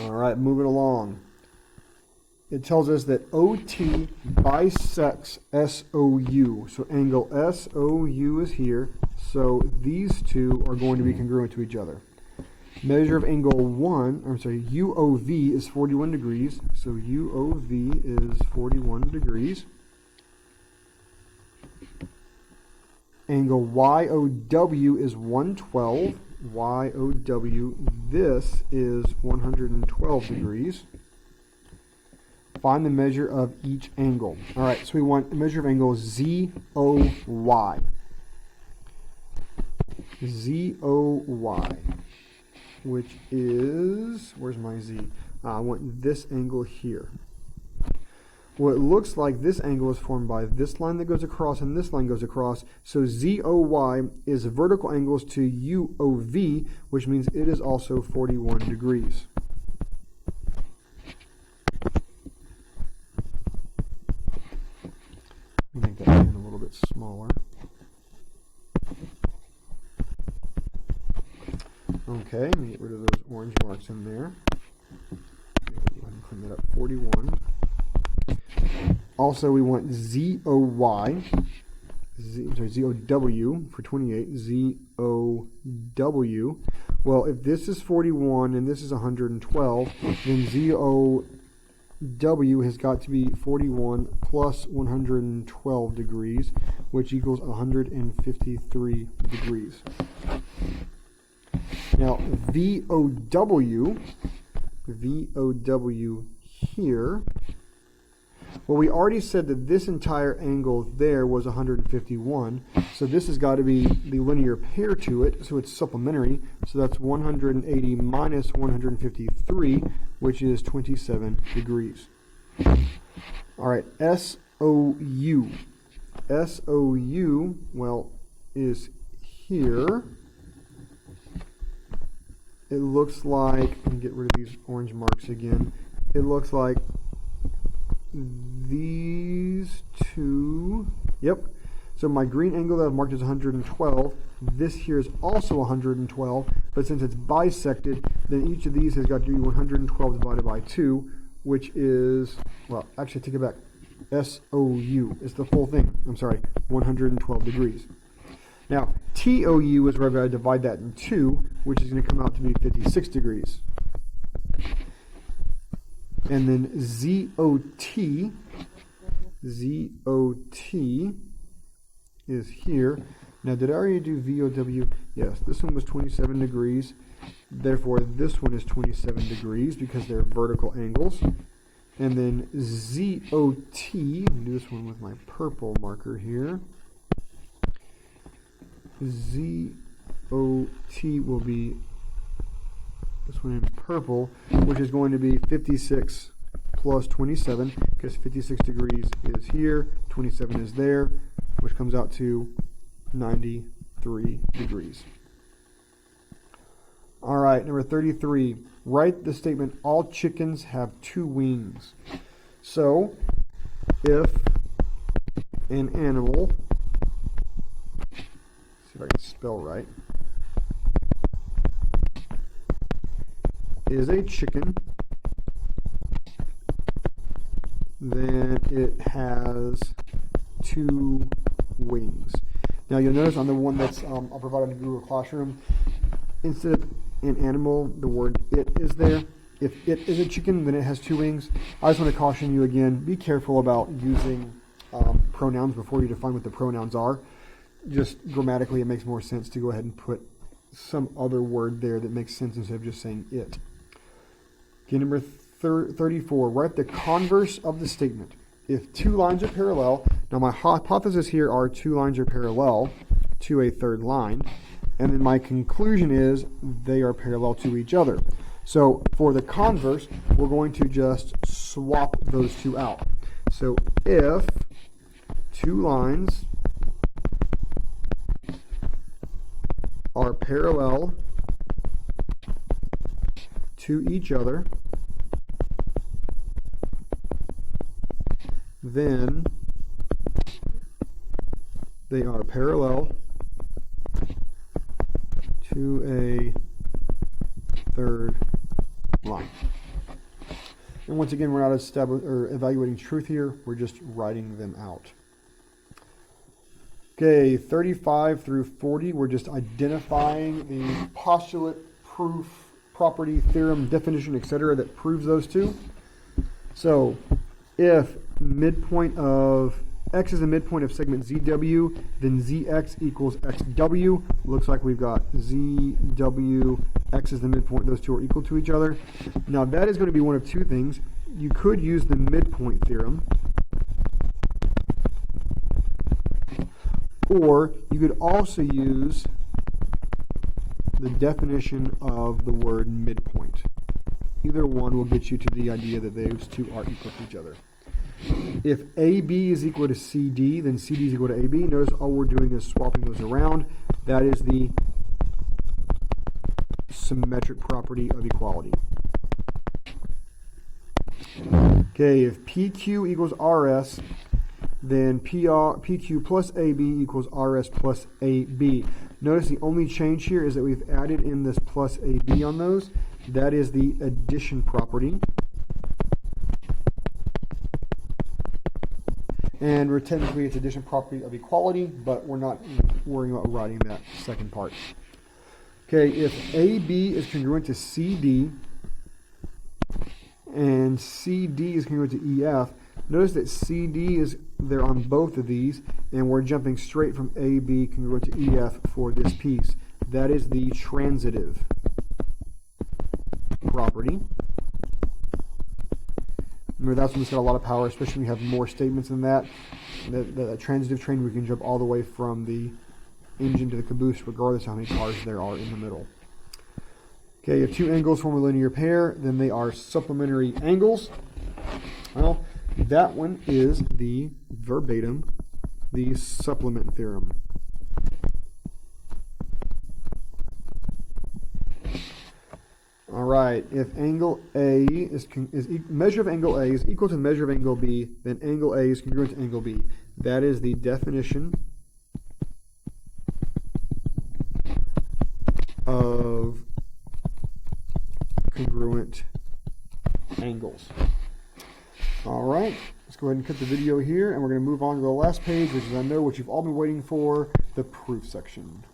All right, moving along. It tells us that OT bisects SOU. So angle SOU is here. So these two are going to be congruent to each other. Measure of angle UOV is 41 degrees. So UOV is 41 degrees. Angle YOW is 112. YOW, this is 112 degrees. Find the measure of each angle. All right, so we want the measure of angle ZOY. ZOY, which is, where's my Z? I want this angle here. Well, it looks like this angle is formed by this line that goes across and this line goes across. So ZOY is vertical angles to UOV, which means it is also 41 degrees. Make that line a little bit smaller. Okay, let me get rid of those orange marks in there. Okay, go ahead and clean that up. 41. Also, we want ZOY, ZOW for 28, ZOW. Well, if this is 41 and this is 112, then ZOW has got to be 41 plus 112 degrees, which equals 153 degrees. Now, VOW here, well, we already said that this entire angle there was 151, so this has got to be the linear pair to it, so it's supplementary, so that's 180 minus 153, which is 27 degrees. All right, SOU. SOU, well, is here. It looks like, let me get rid of these orange marks again. It looks like these two, yep. So my green angle that I've marked is 112. This here is also 112, but since it's bisected, then each of these has got to be 112 divided by 2, which is, well, actually take it back. SOU is the full thing. I'm sorry, 112 degrees. Now, TOU is where I've got to divide that in 2, which is going to come out to be 56 degrees. And then ZOT is here. Now, did I already do VOW? Yes, this one was 27 degrees. Therefore, this one is 27 degrees because they're vertical angles. And then ZOT, let me do this one with my purple marker here. ZOT will be this one in purple, which is going to be 56 plus 27, because 56 degrees is here, 27 is there, which comes out to 93 degrees. All right, number 33. Write the statement, all chickens have 2 wings. So, if an animal, if I can spell right, is a chicken, then it has 2 wings. Now you'll notice on the one that's I'll provide in the Google Classroom, instead of an animal, the word it is there. If it is a chicken, then it has 2 wings. I just want to caution you again, be careful about using pronouns before you define what the pronouns are. Just grammatically, it makes more sense to go ahead and put some other word there that makes sense instead of just saying it. Okay, number 34, write the converse of the statement. If 2 lines are parallel, now my hypothesis here are 2 lines are parallel to a third line, and then my conclusion is they are parallel to each other. So for the converse, we're going to just swap those 2 out. So if 2 lines are parallel to each other, then they are parallel to a third line. And once again, we're not evaluating truth here, we're just writing them out. Okay, 35 through 40, we're just identifying the postulate, proof, property, theorem, definition, etc. that proves those two. So if midpoint of x is the midpoint of segment ZW, then ZX equals XW. Looks like we've got ZW, X is the midpoint. Those two are equal to each other. Now that is going to be one of two things. You could use the midpoint theorem, or you could also use the definition of the word midpoint. Either one will get you to the idea that those two are equal to each other. If AB is equal to CD, then CD is equal to AB. Notice all we're doing is swapping those around. That is the symmetric property of equality. Okay, if PQ equals RS, then PQ plus AB equals RS plus AB. Notice the only change here is that we've added in this plus AB on those. That is the addition property. And we're technically it's addition property of equality, but we're not worrying about writing that second part. Okay, if AB is congruent to CD and CD is congruent to EF, notice that CD is there on both of these, and we're jumping straight from AB congruent to EF for this piece. That is the transitive property. Remember, that's when it's got a lot of power, especially when we have more statements than that. The transitive train, we can jump all the way from the engine to the caboose, regardless of how many cars there are in the middle. Okay, if two angles form a linear pair, then they are supplementary angles. Well, that one is the verbatim, the supplement theorem. All right, if angle A is measure of angle A is equal to measure of angle B, then angle A is congruent to angle B. That is the definition of congruent angles. All right, let's go ahead and cut the video here, and we're going to move on to the last page, which is, I know, what you've all been waiting for, the proof section.